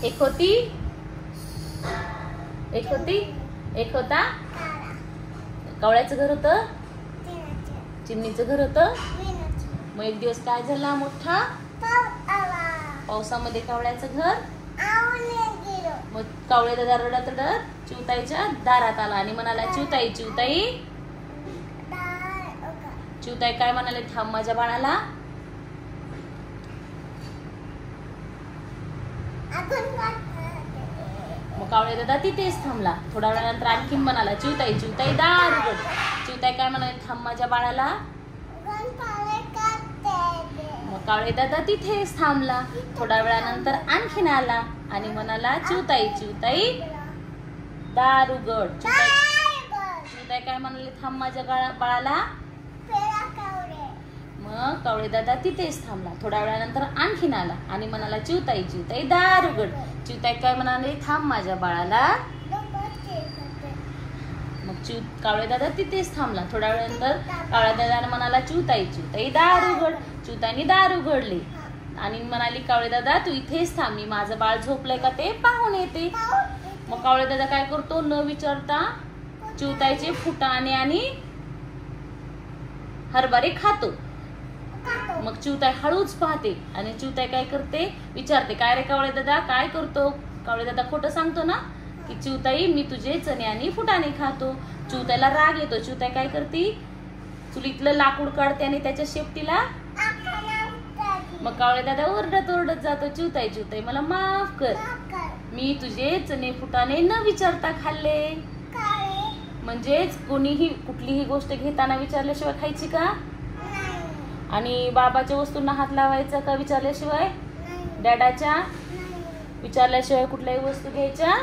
एक होती, एक होती, एक होता. कावळ्याचं घर होतं, चिमणीचं घर होतं. मग एक दिवस काय झाला, मोठा पावसामध्ये कावळ्याचं घर. मग कावळे दादा रडत रडत चिवताईच्या दारात आला आणि म्हणाला, चिवताई चिवताई. चिवताई काय म्हणाले, थांब माझ्या बाळाला. मग कावळे दादा तिथेच थांबला. थोड्या वेळानंतर आणखी म्हणाला, चिवताई चिवताई दार उघड. चिवताई काय म्हणाले, थांब माझ्या बाळाला. मग कावळे दादा तिथेच थांबला. थोड्या वेळानंतर आणखीन आला आणि म्हणाला, चिवताई चिवताई दार उघड. चिवताई काय म्हणाले, थांब माझ्या बाळाला. मग कावळे दादा तिथेच थांबला. थोड्या वेळानंतर आणखीन आला आणि म्हणाला, चिवताई चिवताई दार उघड. चिवताई काय म्हणाले, थांब माझ्या बाळाला. मग कावळे दादा तिथेच थांबला. थोड्या वेळानंतर कावळ्या दादाने म्हणाला, चिवताई चिवताई दार उघड. चिवताईने दार उघडले आणि म्हणाली, कावळे दादा तू इथेच थांब, मी माझं बाळ झोपलंय का ते पाहून येते. मग कावळे दादा काय करतो, न विचारता चिवताईचे फुटाणे आणि हरभरे खातो. मग चिवताई हळूच पाहते आणि चिवताई काय करते, विचारते, काय रे कावळे दादा काय करतो. कावळे दादा खोटं सांगतो ना, की चिवताई मी तुझे चणे आणि फुटाणे खातो. चिवताईला राग येतो. चिवताई काय करते, चुलीतलं लाकूड काढते आणि त्याच्या शेपटीला. मग कावळे दादा ओरडत ओरडत जातो, चिवताई चिवताई मला माफ कर, मी तुझे चणे फुटाणे न विचारता खाल्ले. म्हणजेच कोणीही कुठलीही गोष्ट घेताना विचारल्याशिवाय खायची का, आणि बाबाच्या वस्तूंना हात लावायचा का विचारल्याशिवाय, डॅडाच्या विचारल्याशिवाय कुठल्याही वस्तू घ्यायच्या